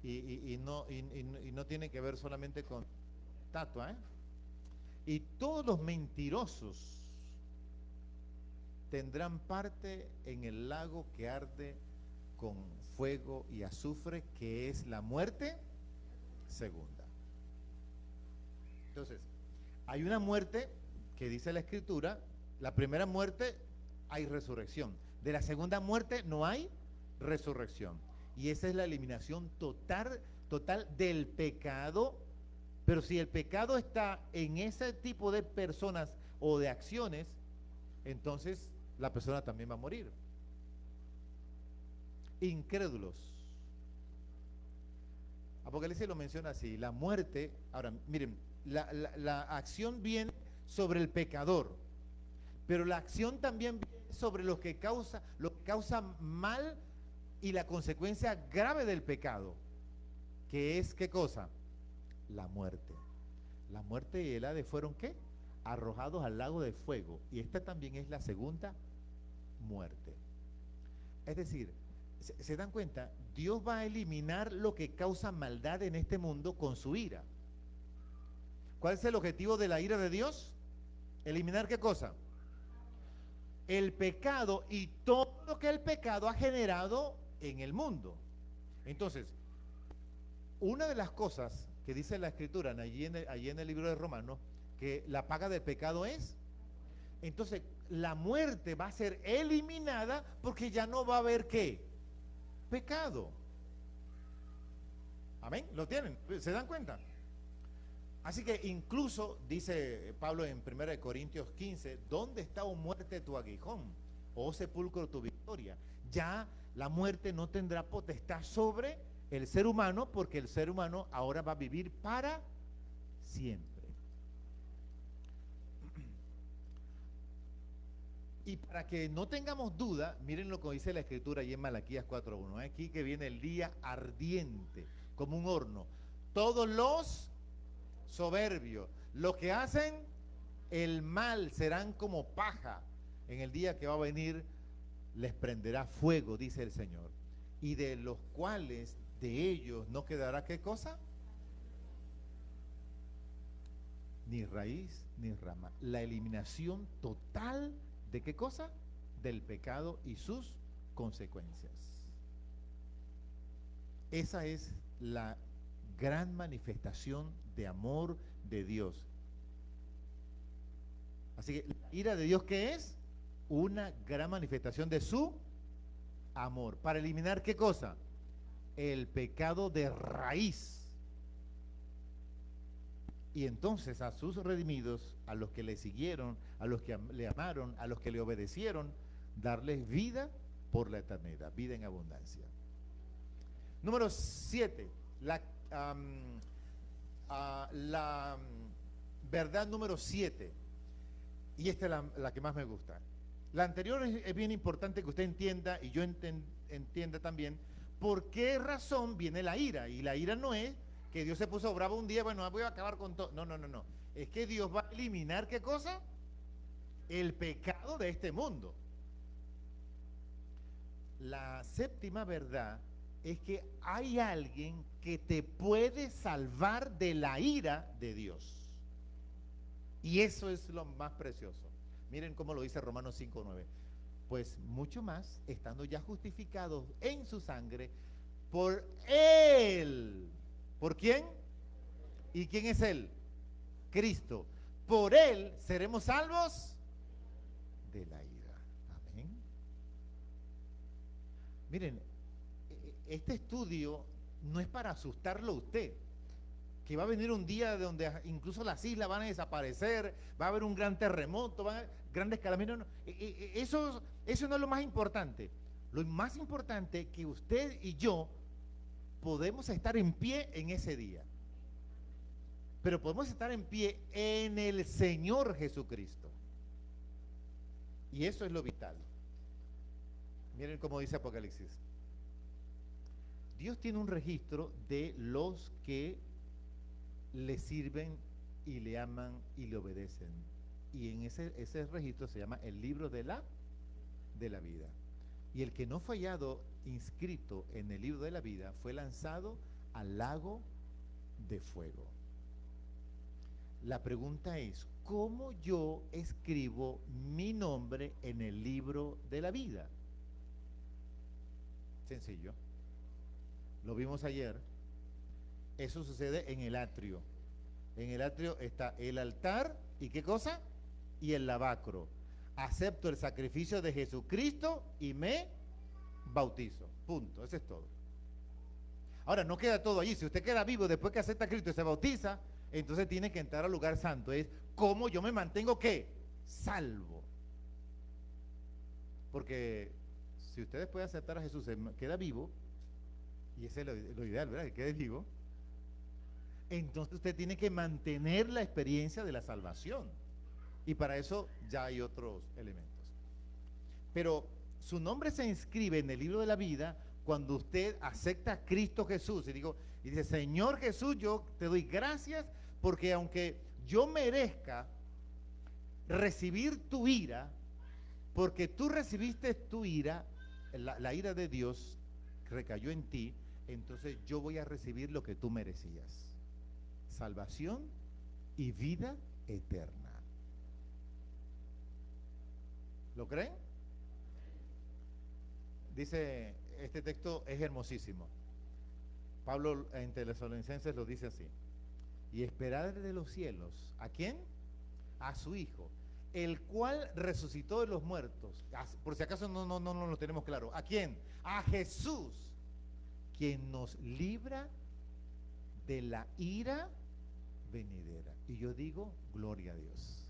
y no tienen que ver solamente con estatua, y todos los mentirosos tendrán parte en el lago que arde con fuego y azufre, que es la muerte segunda. Entonces, hay una muerte que dice la Escritura, la primera muerte hay resurrección, de la segunda muerte no hay resurrección, y esa es la eliminación total del pecado. Pero si el pecado está en ese tipo de personas o de acciones, entonces la persona también va a morir. Incrédulos. Apocalipsis lo menciona así, la muerte. Ahora, miren, la acción viene sobre el pecador, pero la acción también viene sobre lo que causa mal y la consecuencia grave del pecado, que es, ¿qué cosa? La muerte. La muerte y el Hades fueron, ¿qué? Arrojados al lago de fuego. Y esta también es la segunda muerte. Es decir, ¿se dan cuenta? Dios va a eliminar lo que causa maldad en este mundo con su ira. ¿Cuál es el objetivo de la ira de Dios? ¿Eliminar qué cosa? El pecado y todo lo que el pecado ha generado en el mundo. Entonces, una de las cosas que dice la Escritura allí en el libro de Romanos, que la paga del pecado es, entonces la muerte va a ser eliminada porque ya no va a haber ¿qué? Pecado. Amén, ¿lo tienen? ¿Se dan cuenta? Así que incluso, dice Pablo en 1 Corintios 15, ¿dónde está, oh muerte, tu aguijón? Oh sepulcro, tu victoria. Ya la muerte no tendrá potestad sobre el ser humano, porque el ser humano ahora va a vivir para siempre. Y para que no tengamos duda, miren lo que dice la Escritura ahí en Malaquías 4:1. Aquí que viene el día ardiente, como un horno. Todos los soberbios, los que hacen el mal, serán como paja. En el día que va a venir, les prenderá fuego, dice el Señor. Y de los cuales, de ellos, no quedará ¿qué cosa? Ni raíz, ni rama. La eliminación total ¿de qué cosa? Del pecado y sus consecuencias. Esa es la gran manifestación de amor de Dios. Así que la ira de Dios, ¿qué es? Una gran manifestación de su amor. ¿Para eliminar qué cosa? El pecado de raíz. Y entonces a sus redimidos, a los que le siguieron, a los que le amaron, a los que le obedecieron, darles vida por la eternidad, vida en abundancia. Número 7, la verdad número 7, y esta es la que más me gusta. La anterior es bien importante que usted entienda, y yo entienda también, por qué razón viene la ira. Y la ira no es que Dios se puso bravo un día, bueno, voy a acabar con todo. No, no, no, no. Es que Dios va a eliminar, ¿qué cosa? El pecado de este mundo. La séptima verdad es que hay alguien que te puede salvar de la ira de Dios. Y eso es lo más precioso. Miren cómo lo dice Romanos 5:9. Pues mucho más, estando ya justificados en su sangre, por Él. ¿Por quién? ¿Y quién es Él? Cristo. Por Él seremos salvos de la ira. Amén. Miren, este estudio no es para asustarlo a usted, que va a venir un día donde incluso las islas van a desaparecer, va a haber un gran terremoto, van a haber grandes calaminas. No, eso no es lo más importante. Lo más importante es que usted y yo podemos estar en pie en ese día. Pero podemos estar en pie en el Señor Jesucristo. Y eso es lo vital. Miren cómo dice Apocalipsis. Dios tiene un registro de los que le sirven y le aman y le obedecen. Y en ese registro se llama el libro de la vida. Y el que no fue hallado inscrito en el libro de la vida fue lanzado al lago de fuego. La pregunta es, ¿cómo yo escribo mi nombre en el libro de la vida? Sencillo. Lo vimos ayer. Eso sucede en el atrio. En el atrio está el altar y ¿qué cosa? Y el lavacro. Acepto el sacrificio de Jesucristo y me bautizo. Punto. Eso es todo. Ahora, no queda todo allí. Si usted queda vivo después que acepta a Cristo y se bautiza, entonces tiene que entrar al lugar santo. Es cómo yo me mantengo, ¿qué? Salvo. Porque si usted después de aceptar a Jesús se queda vivo, y ese es lo ideal, ¿verdad? Que quede vivo, entonces usted tiene que mantener la experiencia de la salvación. Y para eso ya hay otros elementos. Pero su nombre se inscribe en el libro de la vida cuando usted acepta a Cristo Jesús y dice, Señor Jesús, yo te doy gracias porque aunque yo merezca recibir tu ira, porque tú recibiste tu ira, la ira de Dios recayó en ti, entonces yo voy a recibir lo que tú merecías: salvación y vida eterna. ¿Lo creen? Dice, este texto es hermosísimo. Pablo en Tesalonicenses lo dice así: y esperad de los cielos, ¿a quién? A su Hijo, el cual resucitó de los muertos. Por si acaso no lo tenemos claro. ¿A quién? A Jesús, quien nos libra de la ira venidera. Y yo digo, gloria a Dios.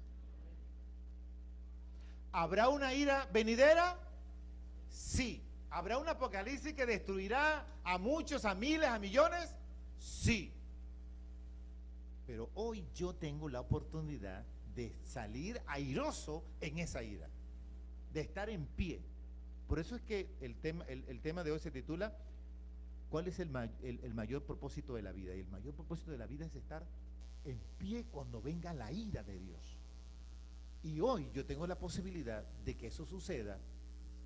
¿Habrá una ira venidera? Sí. ¿Habrá un apocalipsis que destruirá a muchos, a miles, a millones? Sí. Pero hoy yo tengo la oportunidad de salir airoso en esa ira, de estar en pie. Por eso es que el tema de hoy se titula ¿cuál es el mayor propósito de la vida? Y el mayor propósito de la vida es estar en pie cuando venga la ira de Dios. Y hoy yo tengo la posibilidad de que eso suceda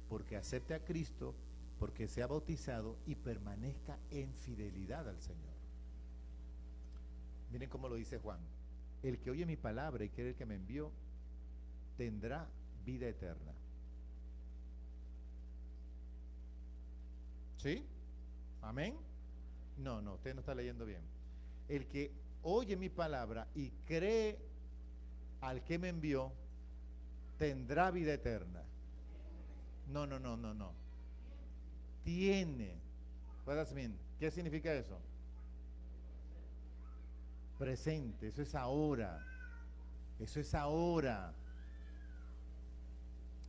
porque acepte a Cristo, porque sea bautizado y permanezca en fidelidad al Señor. Miren cómo lo dice Juan: el que oye mi palabra y cree el que me envió tendrá vida eterna. ¿Sí? ¿Amén? No, usted no está leyendo bien. El que oye mi palabra y cree al que me envió tendrá vida eterna. No. Tiene. ¿Qué significa eso? Presente, eso es ahora. Eso es ahora.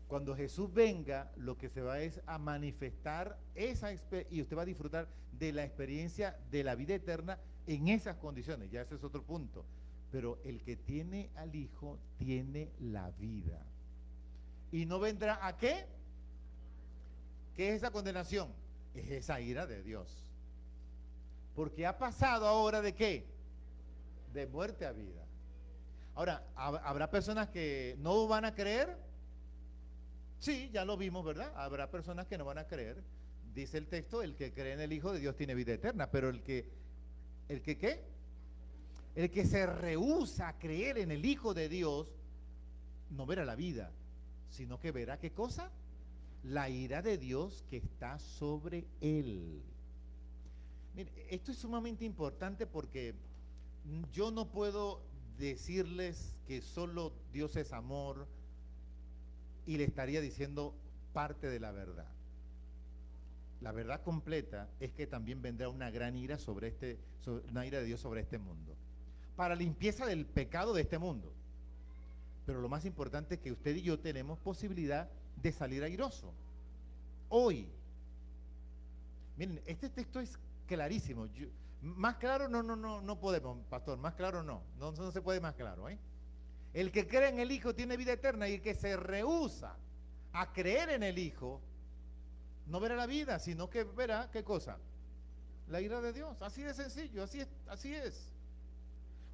Cuando Jesús venga, lo que se va es a manifestar y usted va a disfrutar de la experiencia de la vida eterna en esas condiciones. Ya ese es otro punto. Pero el que tiene al Hijo tiene la vida. ¿Y no vendrá a qué? ¿Qué es esa condenación? Es esa ira de Dios. Porque ha pasado ahora ¿de qué? De muerte a vida. Ahora, ¿habrá personas que no van a creer? Sí, ya lo vimos, ¿verdad? Habrá personas que no van a creer. Dice el texto, el que cree en el Hijo de Dios tiene vida eterna, pero el que ¿qué? El que se rehúsa a creer en el Hijo de Dios no verá la vida, sino que verá ¿qué cosa? La ira de Dios que está sobre él. Mire, esto es sumamente importante porque yo no puedo decirles que solo Dios es amor y le estaría diciendo parte de la verdad. La verdad completa es que también vendrá una gran ira una ira de Dios sobre este mundo, para limpieza del pecado de este mundo. Pero lo más importante es que usted y yo tenemos posibilidad de salir airoso. Hoy. Miren, este texto es clarísimo. Más claro no podemos, pastor, más claro no se puede más claro, ¿eh? El que cree en el Hijo tiene vida eterna, y el que se rehúsa a creer en el Hijo no verá la vida, sino que verá ¿qué cosa? La ira de Dios. Así de sencillo, así es.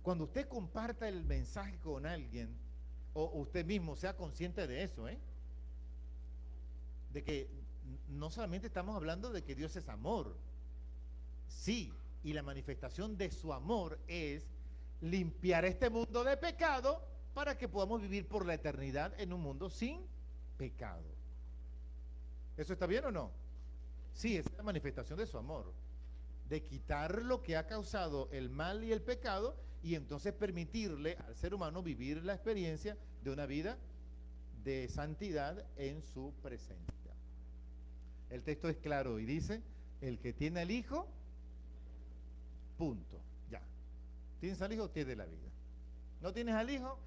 Cuando usted comparta el mensaje con alguien, o usted mismo sea consciente de eso, de que no solamente estamos hablando de que Dios es amor, sí, y la manifestación de su amor es limpiar este mundo de pecado para que podamos vivir por la eternidad en un mundo sin pecado. ¿Eso está bien o no? Sí, es la manifestación de su amor, de quitar lo que ha causado el mal y el pecado, y entonces permitirle al ser humano vivir la experiencia de una vida de santidad en su presencia. El texto es claro y dice: el que tiene al Hijo, punto, ya. ¿Tienes al Hijo? Tienes la vida. ¿No tienes al Hijo?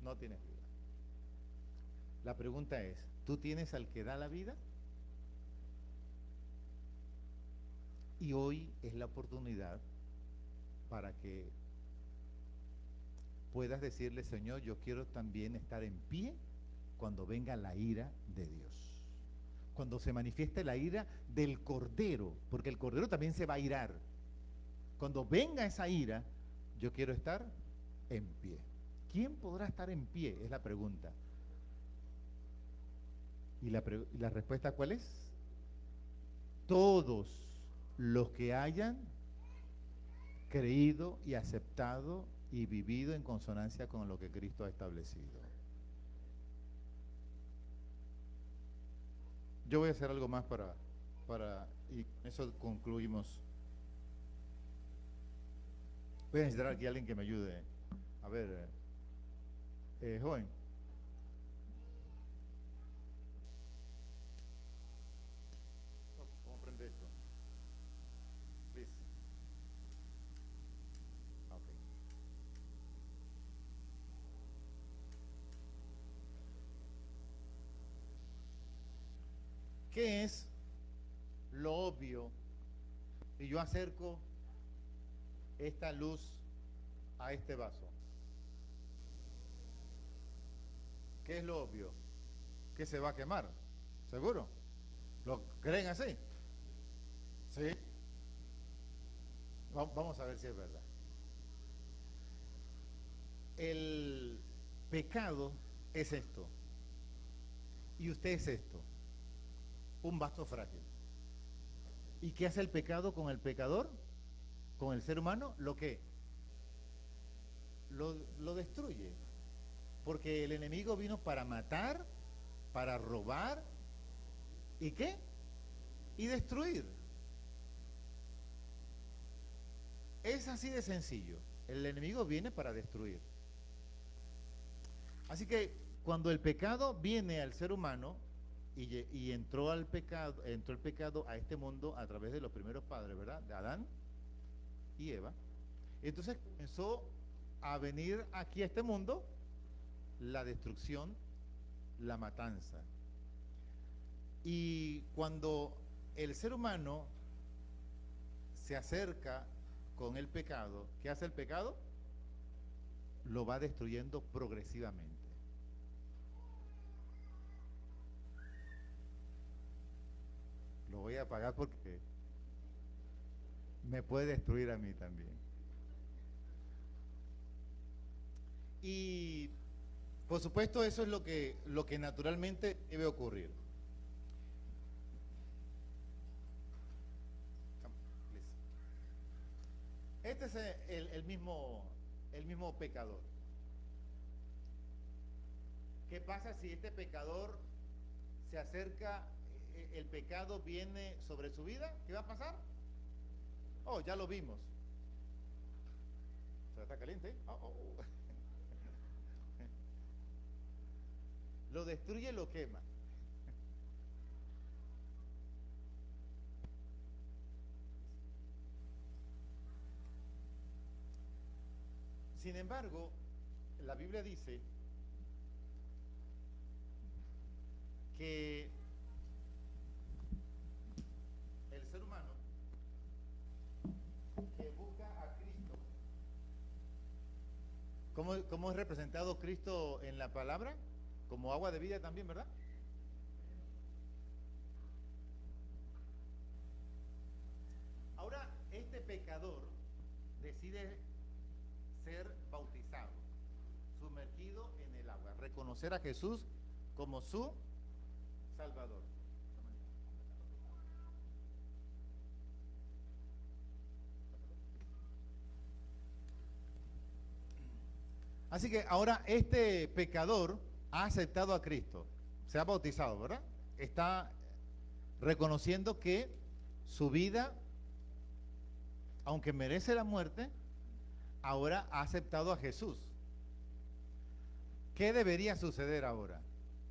No tienes vida. La pregunta es, ¿tú tienes al que da la vida? Y hoy es la oportunidad para que puedas decirle: Señor, yo quiero también estar en pie cuando venga la ira de Dios. cuando se manifieste la ira del Cordero, porque el Cordero también se va a irar. Cuando venga esa ira, yo quiero estar en pie. ¿Quién podrá estar en pie? Es la pregunta. ¿Y la respuesta cuál es? Todos los que hayan creído y aceptado y vivido en consonancia con lo que Cristo ha establecido. Yo voy a hacer algo más y con eso concluimos. Voy a necesitar aquí a alguien que me ayude. A ver, joven. ¿Cómo prende esto? Please. Okay. ¿Qué es lo obvio? Y yo acerco esta luz a este vaso. ¿Qué es lo obvio? Que se va a quemar, ¿seguro? ¿Lo creen así? ¿Sí? Vamos a ver si es verdad. El pecado es esto. Y usted es esto. Un vaso frágil. ¿Y qué hace el pecado con el pecador? Con el ser humano, ¿lo qué? Lo destruye. Porque el enemigo vino para matar, para robar, ¿y qué? Y destruir. Es así de sencillo. El enemigo viene para destruir. Así que cuando el pecado viene al ser humano y entró el pecado a este mundo a través de los primeros padres, ¿verdad? De Adán y Eva. Entonces comenzó a venir aquí a este mundo la destrucción, la matanza. Y cuando el ser humano se acerca con el pecado, ¿qué hace el pecado? Lo va destruyendo progresivamente. Lo voy a apagar porque me puede destruir a mí también. Y por supuesto eso es lo que naturalmente debe ocurrir. Este es el mismo pecador. ¿Qué pasa si este pecador se acerca, el pecado viene sobre su vida? ¿Qué va a pasar? Oh, ya lo vimos. ¿Está caliente? Oh. Lo destruye, lo quema. Sin embargo, la Biblia dice que el ser humano que busca a Cristo, ¿cómo es representado Cristo en la palabra? Como agua de vida también, ¿verdad? Ahora, este pecador decide ser bautizado, sumergido en el agua, reconocer a Jesús como su Salvador. Así que ahora este pecador ha aceptado a Cristo, se ha bautizado, ¿verdad? Está reconociendo que su vida, aunque merece la muerte, ahora ha aceptado a Jesús. ¿Qué debería suceder ahora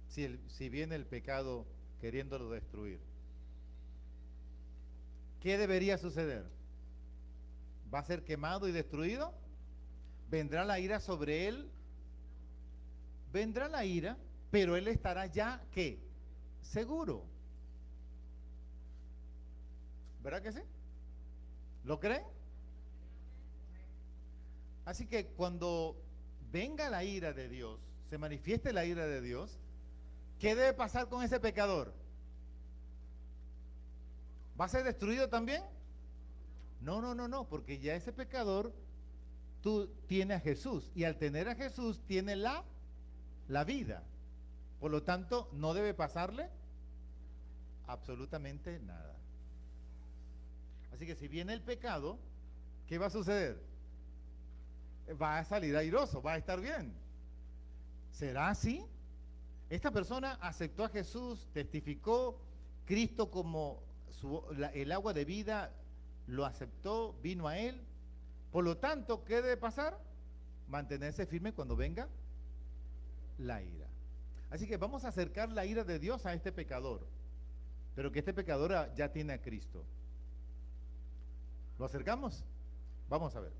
si viene el pecado queriéndolo destruir? ¿Qué debería suceder? ¿Va a ser quemado y destruido? ¿Vendrá la ira sobre él? Vendrá la ira, pero él estará ya, ¿qué? Seguro. ¿Verdad que sí? ¿Lo creen? Así que cuando venga la ira de Dios, se manifieste la ira de Dios, ¿qué debe pasar con ese pecador? ¿Va a ser destruido también? No, no, no, no, porque ya ese pecador, tú tienes a Jesús, y al tener a Jesús tiene la vida. Por lo tanto, no debe pasarle absolutamente nada. Así que si viene el pecado, ¿qué va a suceder? Va a salir airoso, va a estar bien. ¿Será así? Esta persona aceptó a Jesús, testificó Cristo como el agua de vida, lo aceptó, vino a él. Por lo tanto, ¿qué debe pasar? Mantenerse firme cuando venga la ira. Así que vamos a acercar la ira de Dios a este pecador, pero que este pecador ya tiene a Cristo. ¿Lo acercamos? Vamos a ver.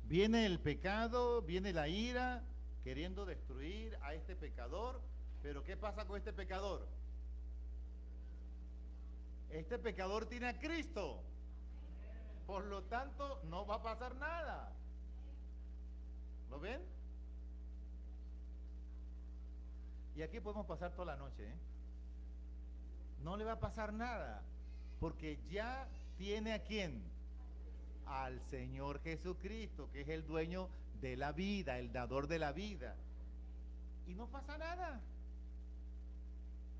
Viene el pecado, viene la ira, queriendo destruir a este pecador, pero ¿qué pasa con este pecador? Este pecador tiene a Cristo, por lo tanto no va a pasar nada. ¿Lo ven? Y aquí podemos pasar toda la noche, ¿eh? No le va a pasar nada, porque ya tiene a quién, al Señor Jesucristo, que es el dueño de la vida, el dador de la vida, y no pasa nada.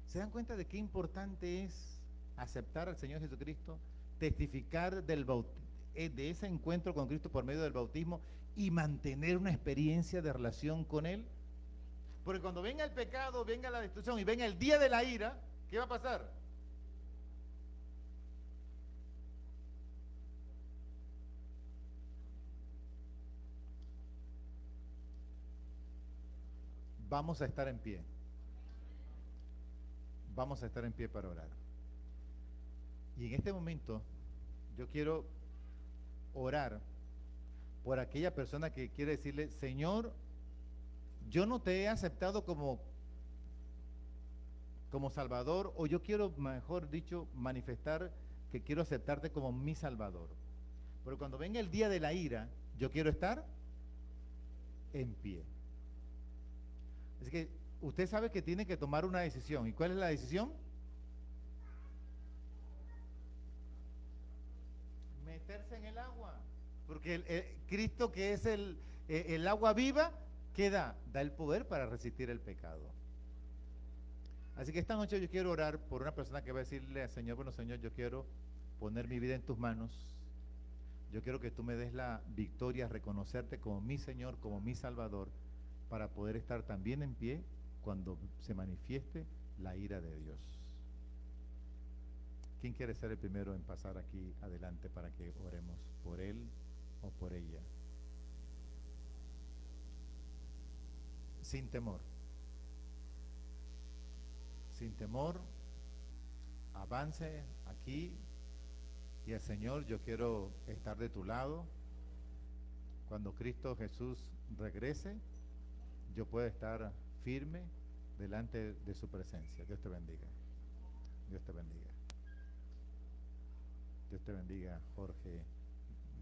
¿Se dan cuenta de qué importante es aceptar al Señor Jesucristo, testificar de ese encuentro con Cristo por medio del bautismo y mantener una experiencia de relación con Él? Porque cuando venga el pecado, venga la destrucción y venga el día de la ira, ¿qué va a pasar? Vamos a estar en pie. Vamos a estar en pie para orar. Y en este momento yo quiero orar por aquella persona que quiere decirle: Señor, yo no te he aceptado como Salvador, o yo quiero, mejor dicho, manifestar que quiero aceptarte como mi Salvador. Pero cuando venga el día de la ira, yo quiero estar en pie. Así que usted sabe que tiene que tomar una decisión. ¿Y cuál es la decisión? Meterse en el agua. Porque Cristo, que es el agua viva, ¿qué da? Da el poder para resistir el pecado. Así que esta noche yo quiero orar por una persona que va a decirle al Señor: bueno, Señor, yo quiero poner mi vida en tus manos. Yo quiero que tú me des la victoria, reconocerte como mi Señor, como mi Salvador, para poder estar también en pie cuando se manifieste la ira de Dios. ¿Quién quiere ser el primero en pasar aquí adelante para que oremos por él o por ella? Sin temor. Sin temor, avance aquí y el Señor, yo quiero estar de tu lado. Cuando Cristo Jesús regrese, yo puedo estar firme delante de su presencia. Dios te bendiga. Dios te bendiga. Dios te bendiga, Jorge,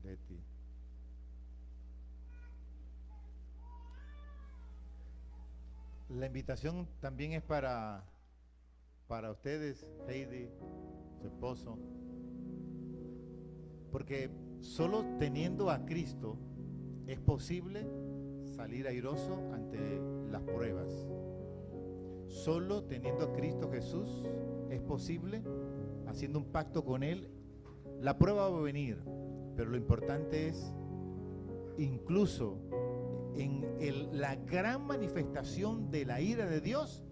Betty. La invitación también es para ustedes, Heidi, su esposo, porque solo teniendo a Cristo es posible salir airoso ante las pruebas. Solo teniendo a Cristo Jesús es posible, haciendo un pacto con Él. La prueba va a venir, pero lo importante es, incluso en la gran manifestación de la ira de Dios,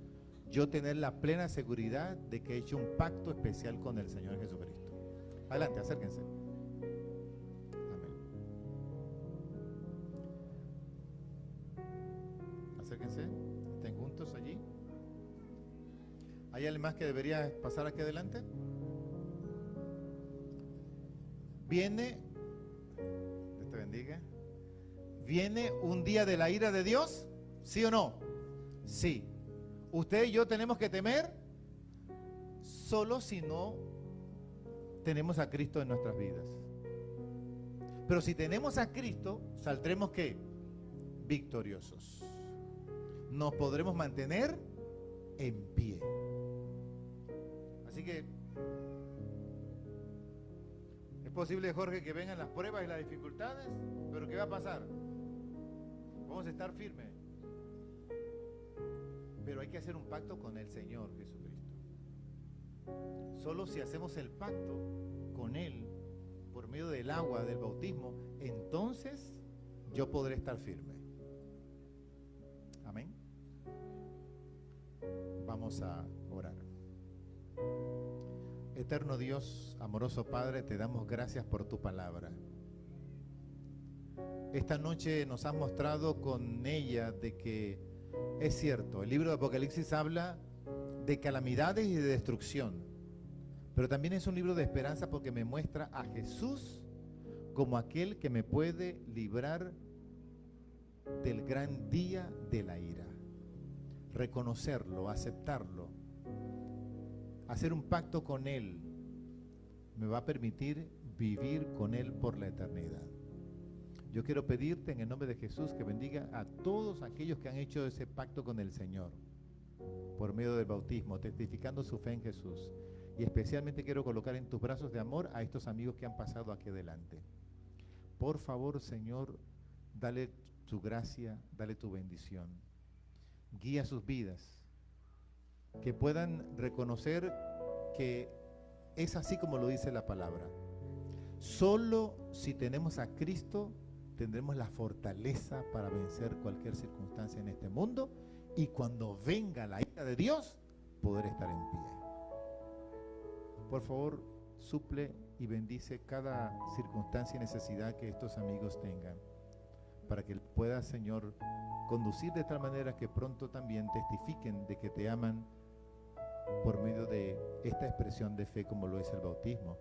yo tener la plena seguridad de que he hecho un pacto especial con el Señor Jesucristo. Adelante, acérquense. Amén. Acérquense, estén juntos allí. ¿Hay alguien más que debería pasar aquí adelante? Viene, Dios te bendiga, ¿viene un día de la ira de Dios? ¿Sí o no? Sí. Usted y yo tenemos que temer solo si no tenemos a Cristo en nuestras vidas. Pero si tenemos a Cristo, saldremos ¿qué? Victoriosos. Nos podremos mantener en pie. Así que es posible, Jorge, que vengan las pruebas y las dificultades, pero ¿qué va a pasar? Vamos a estar firmes. Pero hay que hacer un pacto con el Señor Jesucristo. Solo si hacemos el pacto con Él por medio del agua, del bautismo, entonces yo podré estar firme. Amén. Vamos a orar. Eterno Dios, amoroso Padre, te damos gracias por tu palabra. Esta noche nos has mostrado con ella de que es cierto, el libro de Apocalipsis habla de calamidades y de destrucción, pero también es un libro de esperanza porque me muestra a Jesús como aquel que me puede librar del gran día de la ira. Reconocerlo, aceptarlo, hacer un pacto con Él, me va a permitir vivir con Él por la eternidad. Yo quiero pedirte en el nombre de Jesús que bendiga a todos aquellos que han hecho ese pacto con el Señor por medio del bautismo, testificando su fe en Jesús. Y especialmente quiero colocar en tus brazos de amor a estos amigos que han pasado aquí adelante. Por favor, Señor, dale tu gracia, dale tu bendición. Guía sus vidas, que puedan reconocer que es así como lo dice la palabra. Solo si tenemos a Cristo tendremos la fortaleza para vencer cualquier circunstancia en este mundo, y cuando venga la ira de Dios, poder estar en pie. Por favor, suple y bendice cada circunstancia y necesidad que estos amigos tengan, para que pueda, Señor, conducir de tal manera que pronto también testifiquen de que te aman por medio de esta expresión de fe como lo es el bautismo,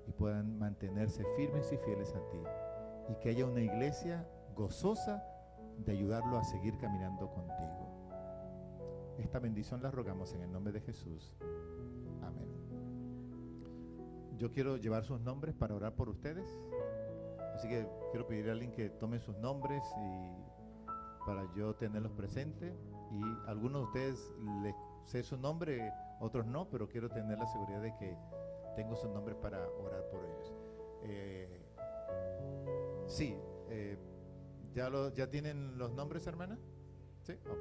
y puedan mantenerse firmes y fieles a ti, y que haya una iglesia gozosa de ayudarlo a seguir caminando contigo. Esta bendición la rogamos en el nombre de Jesús. Amén. Yo quiero llevar sus nombres para orar por ustedes, así que quiero pedir a alguien que tome sus nombres y para yo tenerlos presentes. Y algunos de ustedes les sé su nombre, otros no, pero quiero tener la seguridad de que tengo sus nombres para orar por ellos. Sí, ¿ya tienen los nombres, hermana? Sí, ok.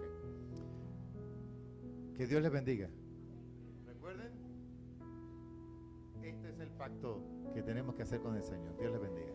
Que Dios les bendiga. Recuerden, este es el pacto que tenemos que hacer con el Señor. Dios les bendiga.